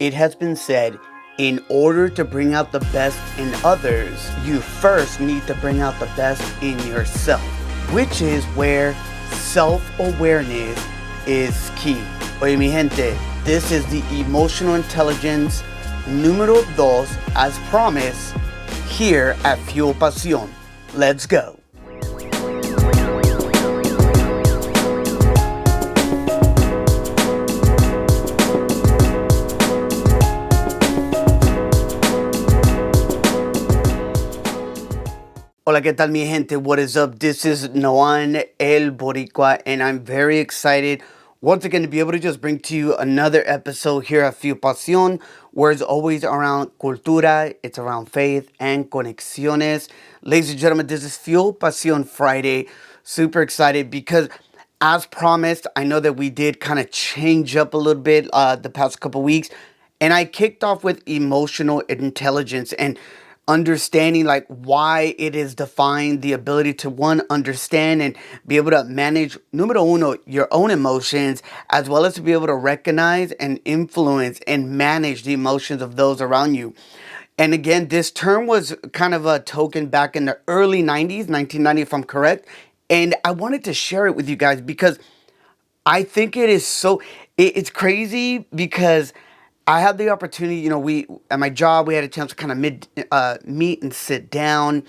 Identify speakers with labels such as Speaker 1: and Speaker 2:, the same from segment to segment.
Speaker 1: It has been said, in order to bring out the best in others, you first need to bring out the best in yourself, which is where self-awareness is key. Oye, mi gente, this is the emotional intelligence número 2, as promised, here at Fuel Pasión. Let's go. Hola, ¿qué tal, mi gente? What is up? This is Noan El Boricua, and I'm very excited once again to be able to just bring to you another episode here at Fuel Pasión, where it's always around cultura, it's around faith and conexiones. Ladies and gentlemen, this is Fuel Pasión Friday. Super excited because, as promised, I know that we did kind of change up a little bit the past couple weeks, and I kicked off with emotional intelligence and understanding like why it is defined, the ability to understand and be able to manage, numero uno, your own emotions, as well as to be able to recognize and influence and manage the emotions of those around you. And again, this term was kind of a token back in the early 90s, 1990 if I'm correct. And I wanted to share it with you guys because I think it is it's crazy because I had the opportunity, we, at my job, we had a chance to kind of meet and sit down,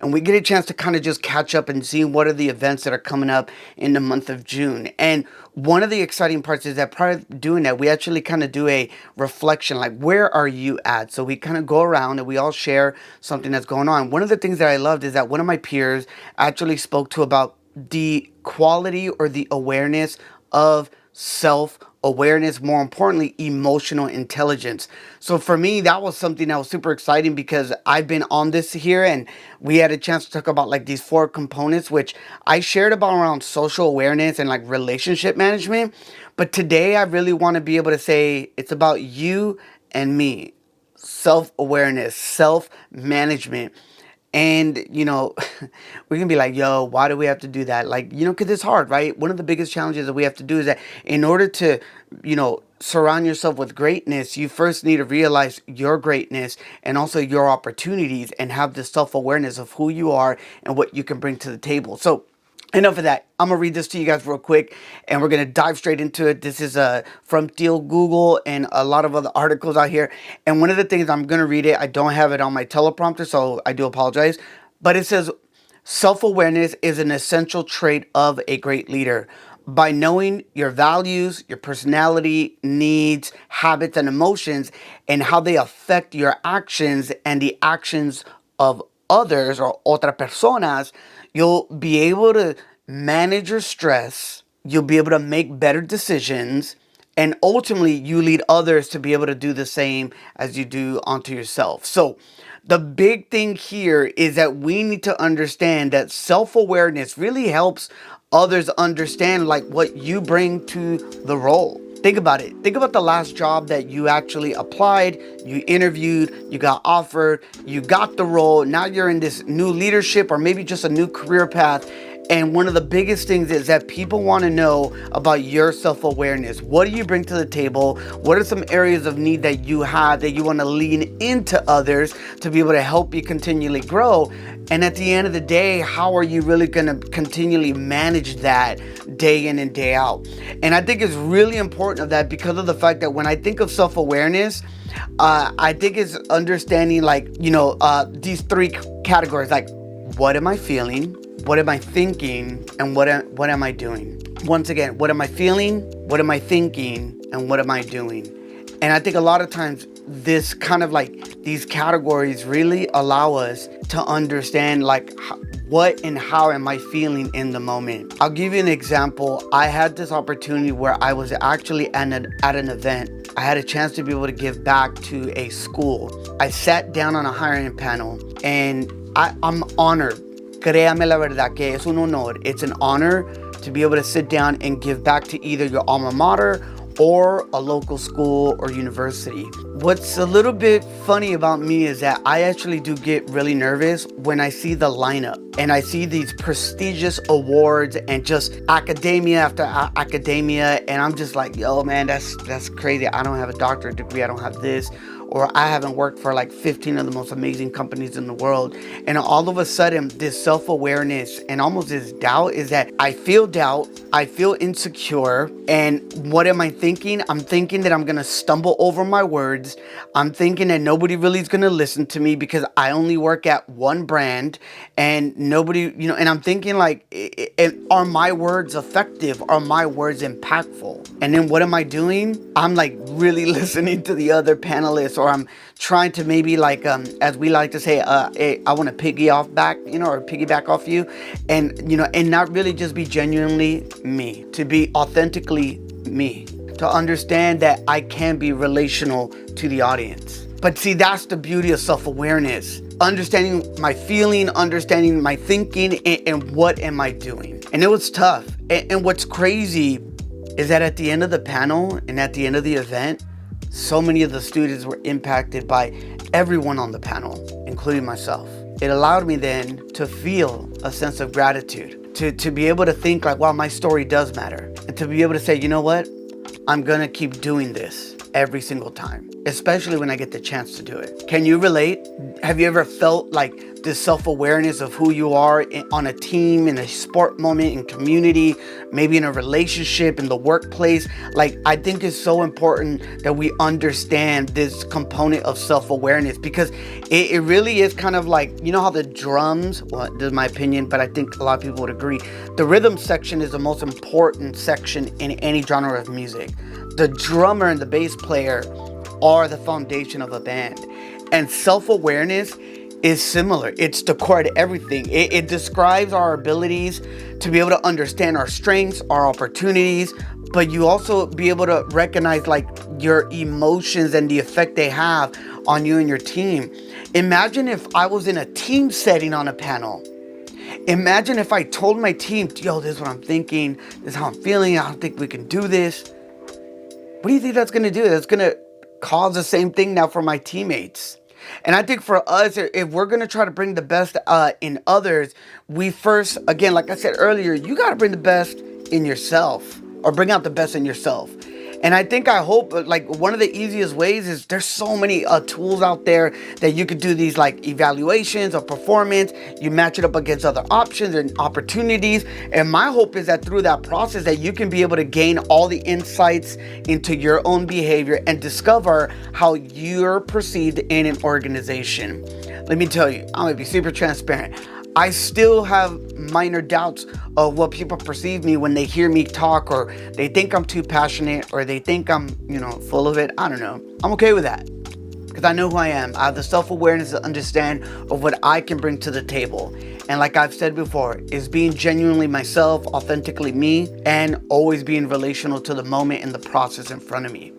Speaker 1: and we get a chance to kind of just catch up and see what are the events that are coming up in the month of June. And one of the exciting parts is that prior to doing that, we actually kind of do a reflection, like, where are you at? So we kind of go around and we all share something that's going on. One of the things that I loved is that one of my peers actually spoke to about the quality or the awareness of self-awareness, more importantly, emotional intelligence. So for me, that was something that was super exciting because I've been on this here and we had a chance to talk about like these 4 components, which I shared about around social awareness and like relationship management. But today I really want to be able to say it's about you and me, self-awareness, self-management. And, we can be like, yo, why do we have to do that? Like, because it's hard, right? One of the biggest challenges that we have to do is that in order to, surround yourself with greatness, you first need to realize your greatness and also your opportunities and have the self-awareness of who you are and what you can bring to the table. So enough of that. I'm going to read this to you guys real quick, and we're going to dive straight into it. This is from Theo Google and a lot of other articles out here. And one of the things, I'm going to read it. I don't have it on my teleprompter, so I do apologize. But it says, self-awareness is an essential trait of a great leader. By knowing your values, your personality, needs, habits, and emotions, and how they affect your actions and the actions of others or otras personas, you'll be able to manage your stress, you'll be able to make better decisions, and ultimately you lead others to be able to do the same as you do onto yourself. So the big thing here is that we need to understand that self-awareness really helps others understand like what you bring to the role. Think about it. Think about the last job that you actually applied, you interviewed, you got offered, you got the role. Now you're in this new leadership or maybe just a new career path. And one of the biggest things is that people want to know about your self-awareness. What do you bring to the table? What are some areas of need that you have that you want to lean into others to be able to help you continually grow? And at the end of the day, how are you really going to continually manage that day in and day out? And I think it's really important of that because of the fact that when I think of self-awareness, I think it's understanding like, these 3 categories, like what am I feeling? What am I thinking? And what am I doing? Once again, what am I feeling? What am I thinking? And what am I doing? And I think a lot of times this kind of like these categories really allow us to understand like what and how am I feeling in the moment. I'll give you an example. I had this opportunity where I was actually at an event. I had a chance to be able to give back to a school. I sat down on a hiring panel and I'm honored. Créame la verdad que es un honor. It's an honor to be able to sit down and give back to either your alma mater or a local school or university. What's a little bit funny about me is that I actually do get really nervous when I see the lineup. and I see these prestigious awards and just academia after academia, and I'm just like, yo, man, that's crazy. I don't have a doctorate degree. I don't have this, or I haven't worked for like 15 of the most amazing companies in the world. And all of a sudden, this self-awareness and almost this doubt is that I feel doubt, I feel insecure, and what am I thinking? I'm thinking that I'm gonna stumble over my words. I'm thinking that nobody really is gonna listen to me because I only work at one brand, and nobody, and I'm thinking like, are my words effective? Are my words impactful? And then what am I doing? I'm like really listening to the other panelists, or I'm trying to maybe like, as we like to say, hey, I want to piggyback off you, and not really just be genuinely me, to be authentically me, to understand that I can be relational to the audience. But see, that's the beauty of self-awareness. Understanding my feeling, understanding my thinking, and what am I doing? And it was tough. And what's crazy is that at the end of the panel and at the end of the event, so many of the students were impacted by everyone on the panel, including myself. It allowed me then to feel a sense of gratitude, to be able to think like, wow, my story does matter. And to be able to say, you know what? I'm gonna keep doing this every single time, especially when I get the chance to do it. Can you relate? Have you ever felt like this self-awareness of who you are on a team, in a sport moment, in community, maybe in a relationship, in the workplace? Like, I think it's so important that we understand this component of self-awareness, because it really is kind of like, you know how the drums, well, this is my opinion, but I think a lot of people would agree, the rhythm section is the most important section in any genre of music. The drummer and the bass player are the foundation of a band. And self-awareness is similar. It's the core to everything. It describes our abilities to be able to understand our strengths, our opportunities, but you also be able to recognize like your emotions and the effect they have on you and your team. Imagine if I was in a team setting on a panel. Imagine if I told my team, yo, this is what I'm thinking, this is how I'm feeling, I don't think we can do this. What do you think that's going to do? That's going to cause the same thing now for my teammates. And I think for us, if we're going to try to bring the best in others, we first, again, like I said earlier, you got to bring the best in yourself, or bring out the best in yourself. And I hope like one of the easiest ways is there's so many tools out there that you could do these like evaluations of performance. You match it up against other options and opportunities. And my hope is that through that process that you can be able to gain all the insights into your own behavior and discover how you're perceived in an organization. Let me tell you, I'm gonna be super transparent. I still have minor doubts of what people perceive me when they hear me talk, or they think I'm too passionate, or they think I'm, full of it. I don't know. I'm okay with that because I know who I am. I have the self-awareness to understand of what I can bring to the table. And like I've said before, is being genuinely myself, authentically me, and always being relational to the moment and the process in front of me.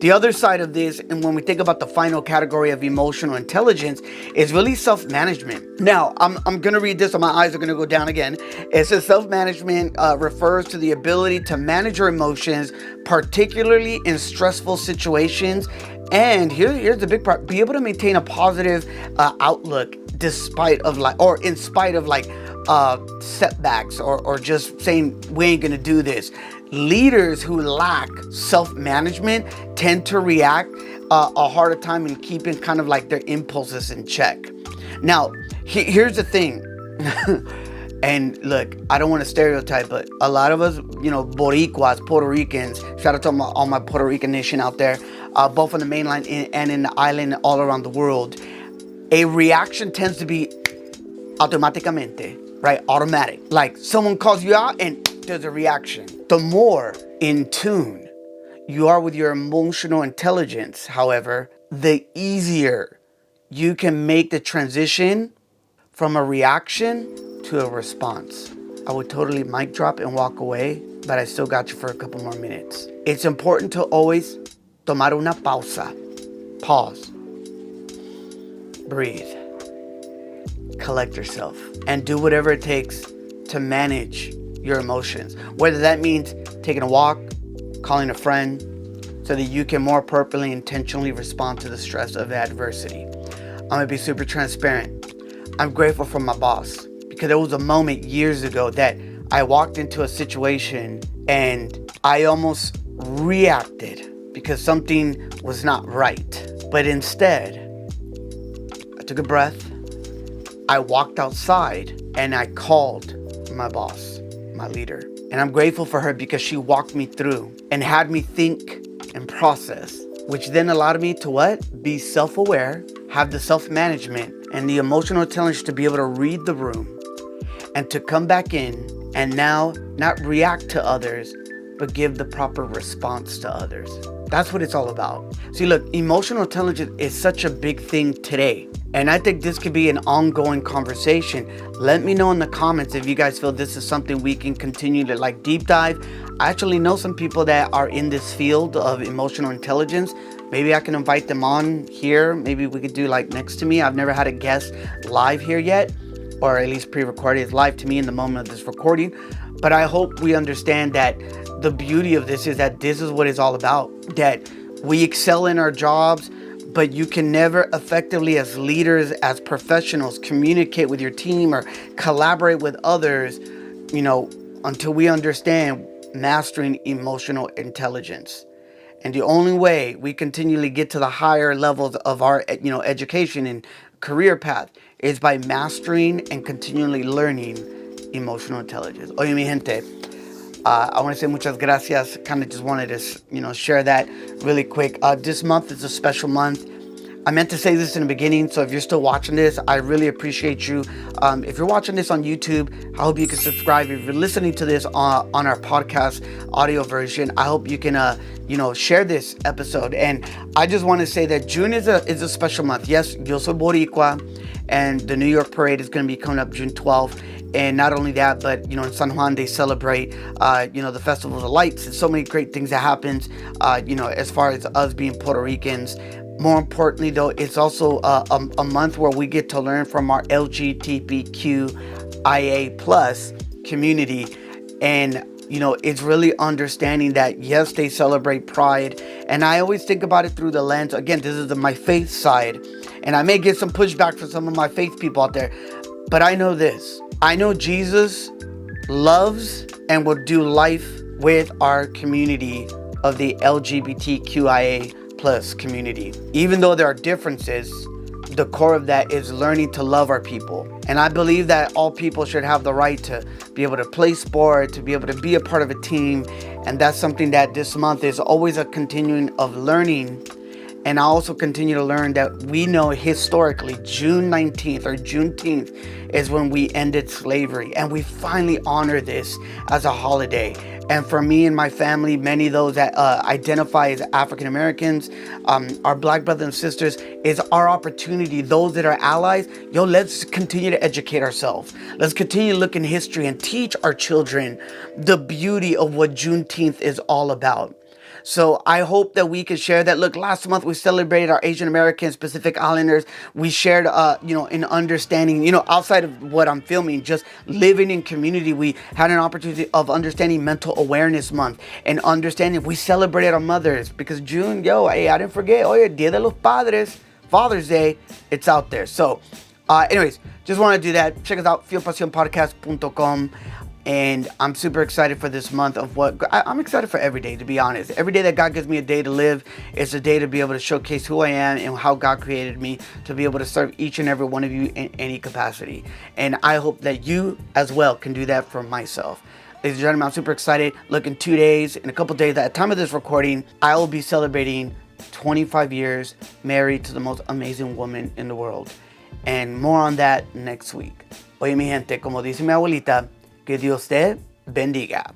Speaker 1: The other side of this, and when we think about the final category of emotional intelligence, is really self-management. Now, I'm going to read this, and my eyes are going to go down again. It says self-management refers to the ability to manage your emotions, particularly in stressful situations. And here's the big part: be able to maintain a positive outlook in spite of setbacks, or just saying we ain't gonna do this. Leaders who lack self-management tend to react a harder time in keeping kind of like their impulses in check. Now, here's the thing. And look, I don't want to stereotype, but a lot of us, Boricuas, Puerto Ricans, shout out to all my Puerto Rican nation out there, both on the mainland and in the island, all around the world, a reaction tends to be automáticamente, right? Automatic. Like someone calls you out and there's a reaction. The more in tune you are with your emotional intelligence, however, the easier you can make the transition from a reaction to a response. I would totally mic drop and walk away, but I still got you for a couple more minutes. It's important to always tomar una pausa. Pause. Breathe. Collect yourself. And do whatever it takes to manage your emotions. Whether that means taking a walk, calling a friend, so that you can more appropriately, intentionally respond to the stress of adversity. I'm gonna be super transparent. I'm grateful for my boss, because there was a moment years ago that I walked into a situation and I almost reacted because something was not right. But instead, I took a breath, I walked outside, and I called my boss, my leader. And I'm grateful for her because she walked me through and had me think and process, which then allowed me to what? Be self-aware, have the self-management and the emotional intelligence to be able to read the room and to come back in and now not react to others, but give the proper response to others. That's what it's all about. See, look, emotional intelligence is such a big thing today. And I think this could be an ongoing conversation. Let me know in the comments if you guys feel this is something we can continue to like deep dive. I actually know some people that are in this field of emotional intelligence. Maybe I can invite them on here. Maybe we could do like next to me. I've never had a guest live here yet, or at least pre-recorded. It's live to me in the moment of this recording. But I hope we understand that the beauty of this is that this is what it's all about. That we excel in our jobs, but you can never effectively as leaders, as professionals, communicate with your team or collaborate with others, until we understand mastering emotional intelligence. And the only way we continually get to the higher levels of our, education and career path is by mastering and continually learning emotional intelligence. Oye, mi gente, I want to say muchas gracias. Kind of just wanted to, share that really quick. This month is a special month. I meant to say this in the beginning, so if you're still watching this, I really appreciate you. If you're watching this on YouTube, I hope you can subscribe. If you're listening to this on our podcast audio version, I hope you can, share this episode. And I just want to say that June is a special month. Yes, Yo Soy Boricua, and the New York Parade is going to be coming up June 12th. And not only that, but, in San Juan, they celebrate, the Festival of the Lights and so many great things that happens, as far as us being Puerto Ricans. More importantly, though, it's also a month where we get to learn from our LGBTQIA plus community. And, it's really understanding that, yes, they celebrate Pride. And I always think about it through the lens. Again, this is my faith side. And I may get some pushback from some of my faith people out there. But I know this. I know Jesus loves and will do life with our community of the LGBTQIA plus community. Even though there are differences, the core of that is learning to love our people. And I believe that all people should have the right to be able to play sport, to be able to be a part of a team. And that's something that this month is always a continuing of learning. And I also continue to learn that we know historically June 19th or Juneteenth is when we ended slavery. And we finally honor this as a holiday. And for me and my family, many of those that identify as African Americans, our Black brothers and sisters, is our opportunity. Those that are allies, let's continue to educate ourselves. Let's continue to look in history and teach our children the beauty of what Juneteenth is all about. So I hope that we can share that. Look, last month we celebrated our Asian Americans, Pacific Islanders. We shared, in understanding, outside of what I'm filming, just living in community. We had an opportunity of understanding Mental Awareness Month and understanding we celebrated our mothers because June, hey, I didn't forget. Oye, Dia de los Padres, Father's Day, it's out there. So, anyways, just want to do that. Check us out, feelpasionpodcast.com. And I'm super excited for this month of I'm excited for every day, to be honest. Every day that God gives me a day to live is a day to be able to showcase who I am and how God created me to be able to serve each and every one of you in any capacity. And I hope that you as well can do that for myself. Ladies and gentlemen, I'm super excited. Look, in 2 days, in a couple days, at the time of this recording, I will be celebrating 25 years married to the most amazing woman in the world. And more on that next week. Oye, mi gente, como dice mi abuelita, que Dios te bendiga.